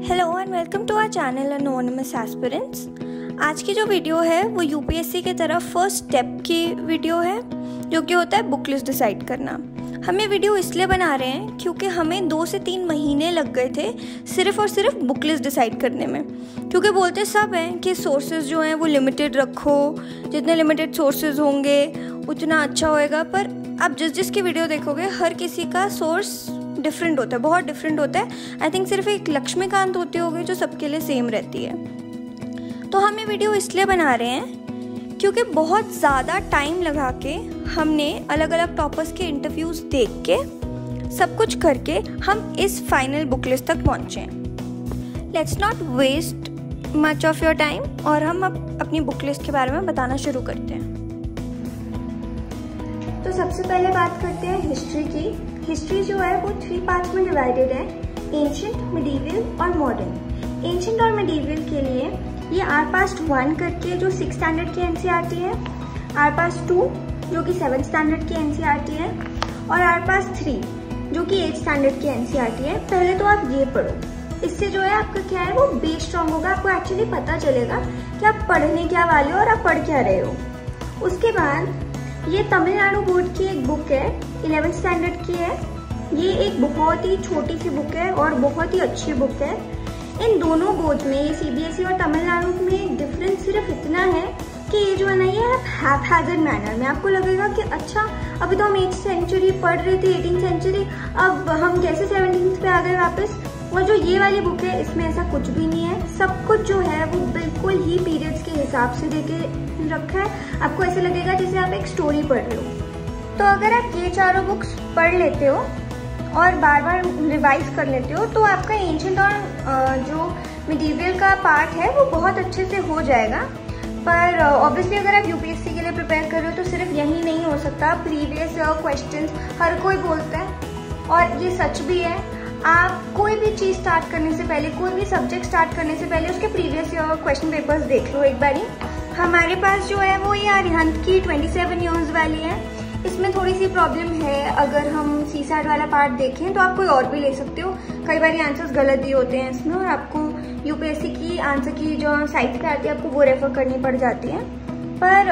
Hello and welcome to our channel anonymous aspirants. आज की जो वीडियो है वो यूपीएससी की तरफ फर्स्ट स्टेप की वीडियो है, जो कि होता है बुक लिस्ट डिसाइड करना। हम ये वीडियो इसलिए बना रहे हैं क्योंकि हमें 2 से 3 महीने लग गए थे सिर्फ और सिर्फ बुक लिस्ट डिसाइड करने में। क्योंकि बोलते सब हैं कि सोर्सेज जो हैं वो लिमिटेड रखो, जितने लिमिटेड सोर्सेज होंगे उतना अच्छा होएगा। पर आप जिसकी वीडियो देखोगे हर किसी का सोर्स डिफरेंट होता है, बहुत डिफरेंट होता है। आई थिंक सिर्फ एक लक्ष्मीकांत होती होगी जो सबके लिए सेम रहती है। तो हम ये वीडियो इसलिए बना रहे हैं क्योंकि बहुत ज़्यादा टाइम लगा के हमने अलग अलग टॉपर्स के इंटरव्यूज़ देख के सब कुछ करके हम इस फाइनल बुक लिस्ट तक पहुँचे। Let's not waste much of your time और हम अब अपनी बुक लिस्ट के बारे में बताना शुरू करते हैं। तो सबसे पहले बात करते हैं हिस्ट्री की। हिस्ट्री जो है वो 3 पार्ट्स में डिवाइडेड है, एंशिएंट, मिडीवल और मॉडर्न। एंशिएंट और मिडीवल के लिए ये आर पास्ट 1 करके जो 6th स्टैंडर्ड की एनसीईआरटी है, आर पास्ट 2 जो कि 7th स्टैंडर्ड की एनसीईआरटी है और आर पास्ट 3 जो कि 8th स्टैंडर्ड की एनसीईआरटी है। पहले तो आप ये पढ़ो, इससे जो है आपका क्या है वो बेस स्ट्रॉन्ग होगा। आपको एक्चुअली पता चलेगा कि आप पढ़ने क्या वाले हो और आप पढ़ क्या रहे हो। उसके बाद ये तमिलनाडु बोर्ड की एक बुक है, 11th स्टैंडर्ड की है। ये एक बहुत ही छोटी सी बुक है और बहुत ही अच्छी बुक है। इन दोनों बोर्ड में, ये सीबीएसई और तमिलनाडु में डिफरेंस सिर्फ इतना है कि ये जो है ना ये हैपहैज़र्ड मैनर में आपको लगेगा कि अच्छा अभी तो हम 8th सेंचुरी पढ़ रहे थे, 18th सेंचुरी, अब हम कैसे 17th पे आ गए वापस। और जो ये वाली बुक है इसमें ऐसा कुछ भी नहीं है। सब कुछ जो है वो बिल्कुल ही पीरियड्स के हिसाब से देके रखा है। आपको ऐसे लगेगा जैसे आप एक स्टोरी पढ़ रहे हो। तो अगर आप ये चारों बुक्स पढ़ लेते हो और बार बार रिवाइज कर लेते हो तो आपका एंशिएंट और जो मिडीवल का पार्ट है वो बहुत अच्छे से हो जाएगा। पर ऑब्वियसली अगर आप यूपीएससी के लिए प्रिपेयर कर रहे हो तो सिर्फ यही नहीं हो सकता। प्रीवियस क्वेश्चंस हर कोई बोलता है और ये सच भी है। आप कोई भी चीज़ स्टार्ट करने से पहले, कोई भी सब्जेक्ट स्टार्ट करने से पहले उसके प्रीवियस क्वेश्चन पेपर्स देख लो एक बारी। हमारे पास जो है वो ये अरिहंत की 27 ईयर्स वाली है। इसमें थोड़ी सी प्रॉब्लम है, अगर हम सीसैट वाला पार्ट देखें तो आप कोई और भी ले सकते हो। कई बार आंसर्स गलत दिए होते हैं इसमें और आपको यूपीएससी की आंसर की जो साइट पे आती है आपको वो रेफर करनी पड़ जाती है। पर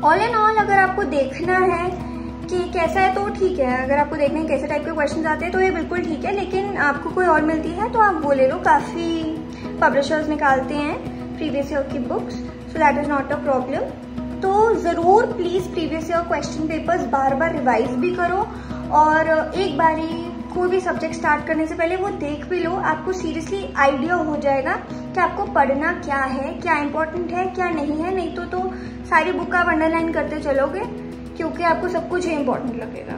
ऑल एंड ऑल अगर आपको देखना है कि कैसा है तो ठीक है। अगर आपको देखना है कैसे टाइप के क्वेश्चन आते हैं तो ये बिल्कुल ठीक है, लेकिन आपको कोई और मिलती है तो आप वो ले लो। काफ़ी पब्लिशर्स निकालते हैं प्रीवियस ईयर की books, so that is not a problem. तो ज़रूर please previous year question papers bar bar revise भी करो और एक बारी कोई भी सब्जेक्ट स्टार्ट करने से पहले वो देख भी लो। आपको सीरियसली आइडिया हो जाएगा कि आपको पढ़ना क्या है, क्या इंपॉर्टेंट है, क्या नहीं है। नहीं तो सारी बुक आप अंडरलाइन करते चलोगे क्योंकि आपको सब कुछ इम्पोर्टेंट लगेगा।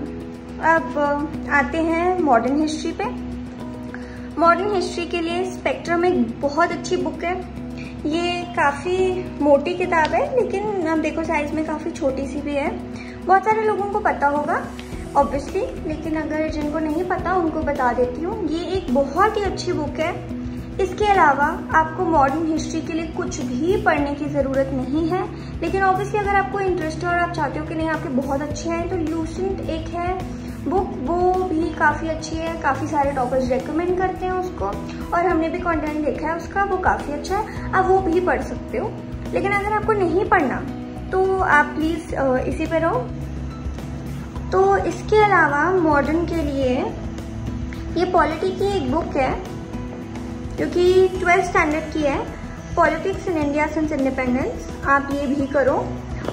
अब आते हैं मॉडर्न हिस्ट्री पे। मॉडर्न हिस्ट्री के लिए स्पेक्ट्रम एक बहुत अच्छी बुक है। ये काफ़ी मोटी किताब है लेकिन आप देखो साइज में काफ़ी छोटी सी भी है। बहुत सारे लोगों को पता होगा ऑब्वियसली, लेकिन अगर जिनको नहीं पता उनको बता देती हूँ। ये एक बहुत ही अच्छी बुक है। इसके अलावा आपको मॉडर्न हिस्ट्री के लिए कुछ भी पढ़ने की ज़रूरत नहीं है, लेकिन ऑब्वियसली अगर आपको इंटरेस्ट है और आप चाहते हो कि नहीं आपके बहुत अच्छे हैं तो ल्यूसेंट एक है बुक, वो भी काफ़ी अच्छी है। काफ़ी सारे टॉपर्स रेकमेंड करते हैं उसको और हमने भी कंटेंट देखा है उसका, वो काफ़ी अच्छा है। आप वो भी पढ़ सकते हो। लेकिन अगर आपको नहीं पढ़ना तो आप प्लीज़ इसी पे रहो। तो इसके अलावा मॉडर्न के लिए ये पॉलिटी की एक बुक है जो कि 12th स्टैंडर्ड की है, politics in India since independence. आप ये भी करो।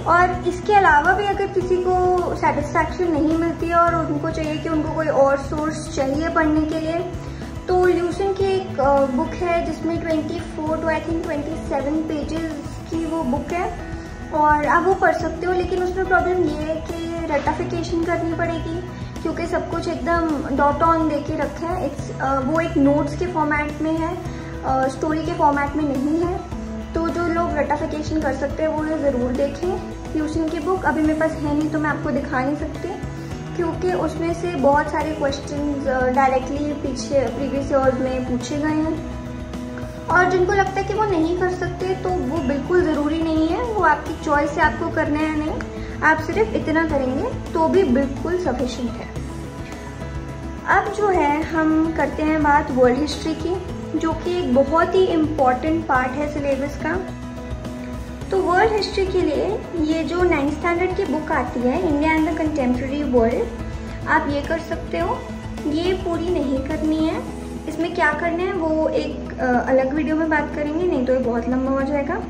और इसके अलावा भी अगर किसी को सेटिस्फैक्शन नहीं मिलती है और उनको चाहिए कि उनको कोई और सोर्स चाहिए पढ़ने के लिए, तो ल्यूसेंट की एक बुक है जिसमें 24 टू आई थिंक 27 पेजेस की वो बुक है और आप वो पढ़ सकते हो। लेकिन उसमें प्रॉब्लम ये है कि रेटाफिकेशन करनी पड़ेगी क्योंकि सब कुछ एकदम डॉट ऑन दे के रखा है। वो एक नोट्स के फॉर्मेट में है, स्टोरी के फॉर्मेट में नहीं है। तो जो लोग रेटाफिकेशन कर सकते हैं वो ये ज़रूर देखें। ल्यूसेंट की बुक अभी मेरे पास है नहीं तो मैं आपको दिखा नहीं सकती क्योंकि उसमें से बहुत सारे क्वेश्चंस डायरेक्टली पीछे प्रीवियस ईयर्स में पूछे गए हैं। और जिनको लगता है कि वो नहीं कर सकते तो वो बिल्कुल ज़रूरी नहीं है, वो आपकी चॉइस है आपको करना है नहीं। आप सिर्फ इतना करेंगे तो भी बिल्कुल सफिशिएंट है। अब जो है हम करते हैं बात वर्ल्ड हिस्ट्री की, जो कि एक बहुत ही इम्पॉर्टेंट पार्ट है सिलेबस का। तो वर्ल्ड हिस्ट्री के लिए ये जो 9th स्टैंडर्ड की बुक आती है, India and the contemporary world, आप ये कर सकते हो। ये पूरी नहीं करनी है, इसमें क्या करना है वो एक अलग वीडियो में बात करेंगे, नहीं तो ये बहुत लंबा हो जाएगा।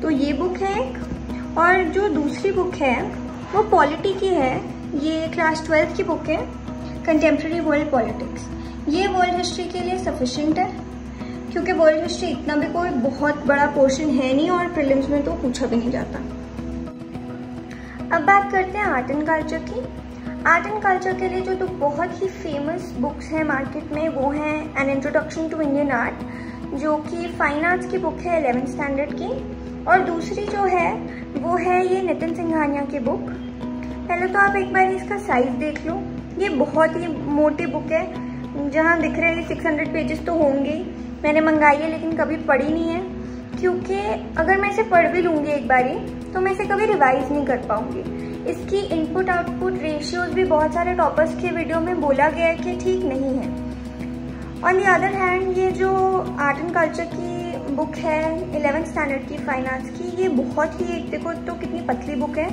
तो ये बुक है एक, और जो दूसरी बुक है वो पॉलिटी की है। ये क्लास 12th की बुक है, कंटेम्प्रेरी वर्ल्ड पॉलिटिक्स। ये वर्ल्ड हिस्ट्री के लिए सफिशिएंट है, क्योंकि वर्ल्ड हिस्ट्री इतना भी कोई बहुत बड़ा पोर्शन है नहीं और प्रीलिम्स में तो पूछा भी नहीं जाता। अब बात करते हैं आर्ट एंड कल्चर की। आर्ट एंड कल्चर के लिए जो बहुत ही फेमस बुक्स हैं मार्केट में, वो हैं an introduction to Indian art, जो कि फाइन आर्ट्स की बुक है 11th स्टैंडर्ड की, और दूसरी जो है वो है ये नितिन सिंघानिया की बुक। पहले तो आप एक बार इसका साइज देख लो। ये बहुत ही मोटी बुक है, जहाँ दिख रहे हैं 600 पेजेस तो होंगे। मैंने मंगाई है लेकिन कभी पढ़ी नहीं है, क्योंकि अगर मैं इसे पढ़ भी लूँगी एक बारी तो मैं इसे कभी रिवाइज नहीं कर पाऊँगी। इसकी इनपुट आउटपुट रेशियोज भी बहुत सारे टॉपर्स के वीडियो में बोला गया है कि ठीक नहीं है। ऑन द अदर हैंड, ये जो आर्ट एंड कल्चर की बुक है 11th स्टैंडर्ड की फाइन आर्ट्स की, ये बहुत ही, एक देखो तो कितनी पतली बुक है,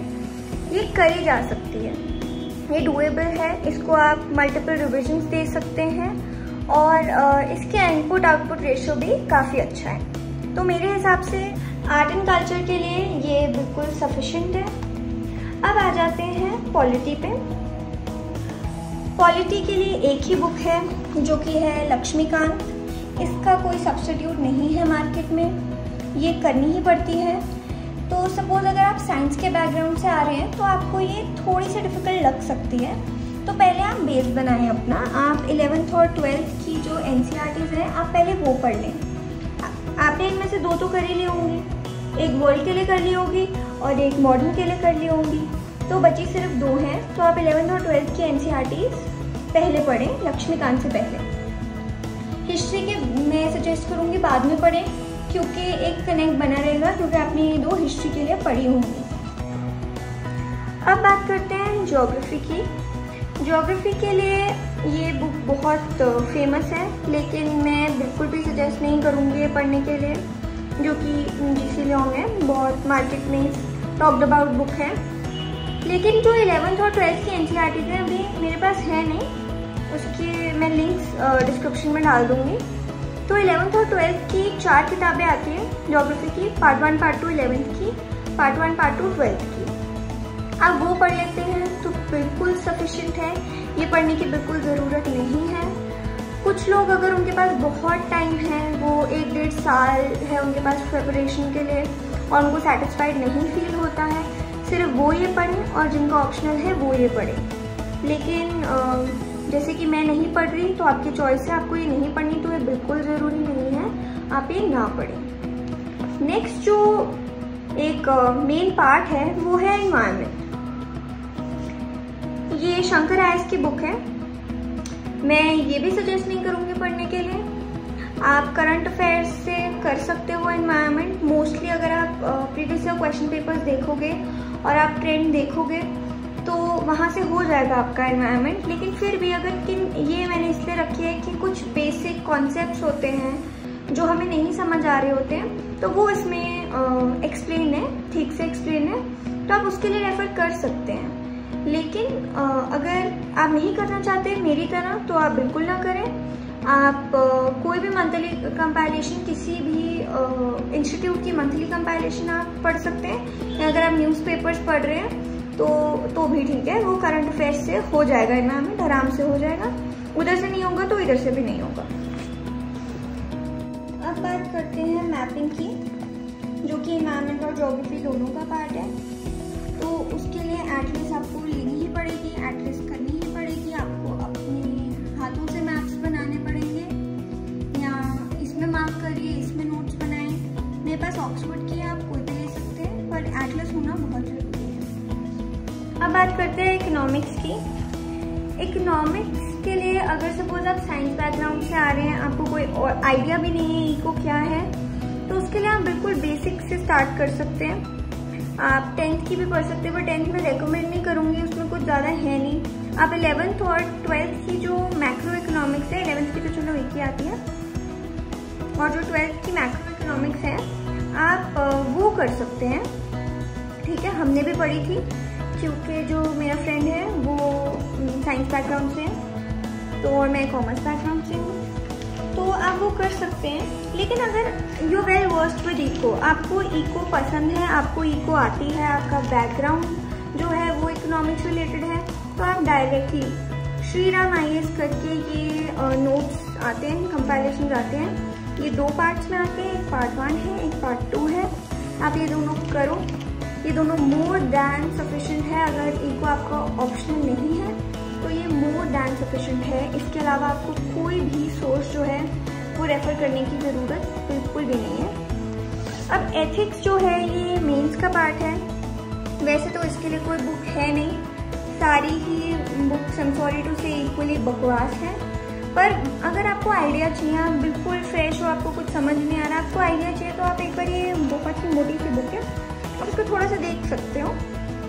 ये करी जा सकती है, ये डुएबल है। इसको आप मल्टीपल रिविजन्स दे सकते हैं, और इसके इनपुट आउटपुट रेशियो भी काफ़ी अच्छा है। तो मेरे हिसाब से आर्ट एंड कल्चर के लिए ये बिल्कुल सफिशिएंट है। अब आ जाते हैं पॉलिटी पे। पॉलिटी के लिए एक ही बुक है, जो कि है लक्ष्मीकांत। इसका कोई सब्स्टिट्यूट नहीं है मार्केट में, ये करनी ही पड़ती है। तो सपोज अगर आप साइंस के बैकग्राउंड से आ रहे हैं तो आपको ये थोड़ी सी डिफ़िकल्ट लग सकती है। तो पहले आप बेस बनाएं अपना। आप 11th और 12th की जो NCERTs हैं आप पहले वो पढ़ लें। आपने इनमें से 2 तो कर ही ली होंगी, एक वर्ल्ड के लिए कर ली होगी और एक मॉडर्न के लिए कर ली होंगी, तो बची सिर्फ 2 हैं। तो आप 11th और 12th की NCERTs पहले पढ़ें, लक्ष्मीकांत से पहले। हिस्ट्री के मैं सजेस्ट करूँगी बाद में पढ़ें, क्योंकि एक कनेक्ट बना रहेगा, क्योंकि आपने ये 2 हिस्ट्री के लिए पढ़ी होंगी। अब बात करते हैं ज्योग्राफी की। ज्योग्राफी के लिए ये बुक बहुत फेमस है, लेकिन मैं बिल्कुल भी सजेस्ट नहीं करूँगी ये पढ़ने के लिए, जो कि GC लॉन्ग है, बहुत मार्केट में टॉक्ड अबाउट बुक है। लेकिन जो 11th और 12th की NCERTs हैं अभी मेरे पास है नहीं, उसकी मैं लिंक्स डिस्क्रिप्शन में डाल दूँगी। तो 11th और 12th की 4 किताबें आती हैं ज्योग्राफी की, पार्ट 1 पार्ट 2 11th की, पार्ट 1 पार्ट 2 12th की। आप वो पढ़ लेते हैं तो बिल्कुल सफिशिएंट है, ये पढ़ने की बिल्कुल ज़रूरत नहीं है। कुछ लोग अगर उनके पास बहुत टाइम है, वो 1-1.5 साल है उनके पास प्रिपरेशन के लिए, और उनको सेटिस्फाइड नहीं फील होता है, सिर्फ वो ये पढ़ें, और जिनका ऑप्शनल है वो ये पढ़ें। लेकिन जैसे कि मैं नहीं पढ़ रही, तो आपकी चॉइस है, आपको ये नहीं पढ़नी तो ये बिल्कुल ज़रूरी नहीं है आप ये ना पढ़ें। नेक्स्ट जो एक मेन पार्ट है वो है एनवायरनमेंट। ये शंकर आयस की बुक है, मैं ये भी सजेस्ट नहीं करूँगी पढ़ने के लिए। आप करंट अफेयर्स से कर सकते हो एनवायरनमेंट। मोस्टली अगर आप प्रीवियस ईयर क्वेश्चन पेपर्स देखोगे और आप ट्रेंड देखोगे तो वहाँ से हो जाएगा आपका एनवायरनमेंट। लेकिन फिर भी अगर ये मैंने इसलिए रखी है कि कुछ बेसिक कॉन्सेप्ट्स होते हैं जो हमें नहीं समझ आ रहे होते हैं, तो वो इसमें एक्सप्लेन है, ठीक से एक्सप्लेन है, तो आप उसके लिए रेफर कर सकते हैं। लेकिन अगर आप नहीं करना चाहते मेरी तरह, तो आप बिल्कुल ना करें। आप कोई भी मंथली कंपाइलेशन, किसी भी इंस्टीट्यूट की मंथली कंपाइलेशन आप पढ़ सकते हैं, या अगर आप न्यूज़पेपर्स पढ़ रहे हैं तो भी ठीक है, वो करंट अफेयर्स से हो जाएगा, एनवायरनमेंट आराम से हो जाएगा। उधर से नहीं होगा तो इधर से भी नहीं होगा। अब बात करते हैं मैपिंग की, जो कि एनवायरनमेंट और ज्योग्राफी दोनों का पार्ट है। तो उसके लिए एटलीस्ट आपको लेनी ही पड़ेगी, एटलीस्ट करनी ही पड़ेगी। आपको अपने हाथों से मैप्स बनाने पड़ेंगे, या इसमें मार्क करिए, इसमें नोट्स बनाएं। मेरे पास ऑक्सफोर्ड की आप कोई भी ले सकते हैं, पर एटलीस्ट होना बहुत ज़रूरी है। अब बात करते हैं इकोनॉमिक्स की। इकोनॉमिक्स के लिए अगर सपोज आप साइंस बैकग्राउंड से आ रहे हैं, आपको कोई और आइडिया भी नहीं है इको क्या है, तो उसके लिए आप बिल्कुल बेसिक से स्टार्ट कर सकते हैं। आप 10th की भी पढ़ सकते हैं, पर 10th में रेकमेंड नहीं करूँगी, उसमें कुछ ज़्यादा है नहीं। आप 11th और 12th की जो मैक्रो इकोनॉमिक्स है, 11th की तो चलो एक ही आती है, और जो 12th की मैक्रो इकोनॉमिक्स है आप वो कर सकते हैं। ठीक है, हमने भी पढ़ी थी क्योंकि जो मेरा फ्रेंड है वो साइंस बैकग्राउंड से है तो, और मैं कॉमर्स बैकग्राउंड से हूँ, तो आप वो कर सकते हैं। लेकिन अगर you well versed with eco, आपको इको पसंद है, आपको इको आती है, आपका बैकग्राउंड जो है वो इकोनॉमिक्स रिलेटेड है, तो आप डायरेक्टली श्रीराम IAS करके ये नोट्स आते हैं, कंपाइलेशन आते हैं, ये 2 पार्ट्स में आते हैं, एक पार्ट 1 है, एक पार्ट 2 है। आप ये दोनों करो, ये दोनों मोर दैन सफिशेंट है। अगर इको आपका ऑप्शनल नहीं है तो ये मोर दैन सफिशेंट है। इसके अलावा आपको कोई भी सोर्स जो है वो रेफर करने की ज़रूरत बिल्कुल भी नहीं है। अब एथिक्स जो है ये मेंस का पार्ट है। वैसे तो इसके लिए कोई बुक है नहीं, सारी ही books I am sorry to say equally बकवास है, पर अगर आपको आइडिया चाहिए, आप बिल्कुल फ्रेश हो, आपको कुछ समझ नहीं आ रहा, आपको आइडिया चाहिए, तो आप एक बार ये बहुत ही मोटी सी बुक है, आप इसको थोड़ा सा देख सकते हो।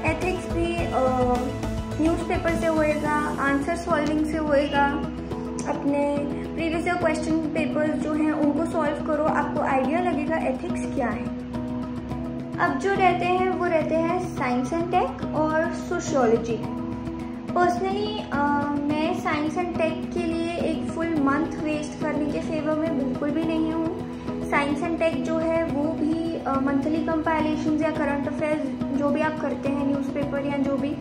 एथिक्स भी न्यूज़पेपर से होएगा, आंसर सॉल्विंग से होएगा, अपने प्रीवियस ईयर क्वेश्चन पेपर्स जो हैं उनको सॉल्व करो, आपको आइडिया लगेगा एथिक्स क्या है। अब जो रहते हैं वो रहते हैं साइंस एंड टेक और सोशियोलॉजी। पर्सनली मैं साइंस एंड टेक के लिए एक फुल मंथ वेस्ट करने के फेवर में बिल्कुल भी नहीं हूँ। साइंस एंड टेक जो है वो भी मंथली कंपाइलेशंस या करंट अफेयर्स जो भी आप करते हैं, न्यूज़पेपर या जो भी,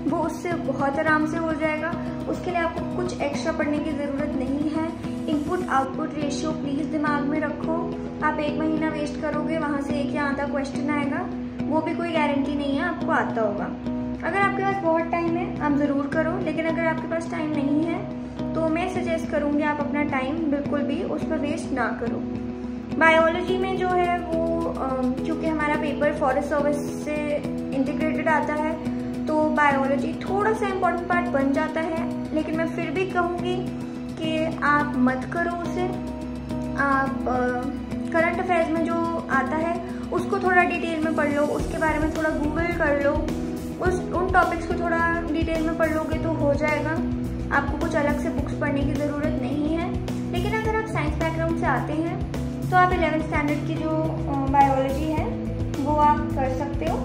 वो उससे बहुत आराम से हो जाएगा। उसके लिए आपको कुछ एक्स्ट्रा पढ़ने की ज़रूरत नहीं है। इनपुट आउटपुट रेशियो प्लीज़ दिमाग में रखो। आप 1 महीना वेस्ट करोगे, वहाँ से एक या आधा क्वेश्चन आएगा, वो भी कोई गारंटी नहीं है आपको आता होगा। अगर आपके पास बहुत टाइम है आप ज़रूर करो, लेकिन अगर आपके पास टाइम नहीं है तो मैं सजेस्ट करूँगी आप अपना टाइम बिल्कुल भी उस पर वेस्ट ना करो। बायोलॉजी में जो है वो क्योंकि हमारा पेपर फॉरेस्ट सर्विस से इंटीग्रेटेड आता है तो बायोलॉजी थोड़ा सा इम्पोर्टेंट पार्ट बन जाता है, लेकिन मैं फिर भी कहूँगी कि आप मत करो उसे। आप करंट अफेयर्स में जो आता है उसको थोड़ा डिटेल में पढ़ लो, उसके बारे में थोड़ा गूगल कर लो, उन टॉपिक्स को थोड़ा डिटेल में पढ़ लोगे तो हो जाएगा। आपको कुछ अलग से बुक्स पढ़ने की ज़रूरत नहीं है। लेकिन अगर आप साइंस बैकग्राउंड से आते हैं तो आप 11th स्टैंडर्ड की जो बायोलॉजी है वो आप कर सकते हो,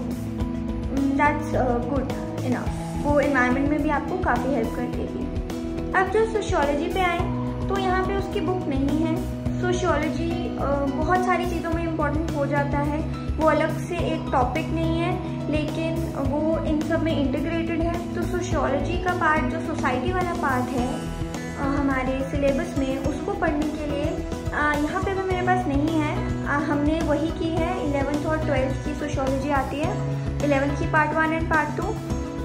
दैट्स गुड इनफ। वो एनवायरनमेंट में भी आपको काफ़ी हेल्प कर देगी। अब जो सोशियोलॉजी पे आए तो यहाँ पे उसकी बुक नहीं है। सोशियोलॉजी बहुत सारी चीज़ों में इम्पोर्टेंट हो जाता है, वो अलग से एक टॉपिक नहीं है, लेकिन वो इन सब में इंटीग्रेटेड है। तो सोशियोलॉजी का पार्ट जो सोसाइटी वाला पार्ट है हमारे सिलेबस में, उसको पढ़ने के लिए यहाँ पे तो मेरे पास नहीं है। हमने वही की है, 11th और 12th की सोशियोलॉजी आती है, 11th की पार्ट 1 एंड पार्ट 2,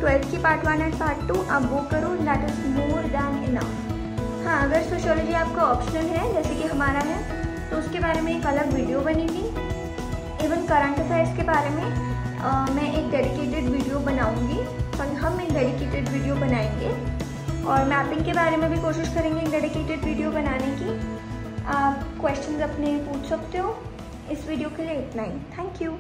12th की पार्ट 1 एंड पार्ट 2, आप वो करो, that is more than enough. हाँ, अगर सोशियोलॉजी आपका ऑप्शनल है जैसे कि हमारा है तो उसके बारे में एक अलग वीडियो बनेगी। इवन करंट अफेयर्स के बारे में मैं एक डेडिकेटेड वीडियो बनाऊंगी, और हम एक डेडिकेटेड वीडियो बनाएंगे, और मैपिंग के बारे में भी कोशिश करेंगे एक डेडिकेटेड वीडियो बनाने की। आप क्वेश्चंस अपने पूछ सकते हो। इस वीडियो के लिए इतना ही। Thank you.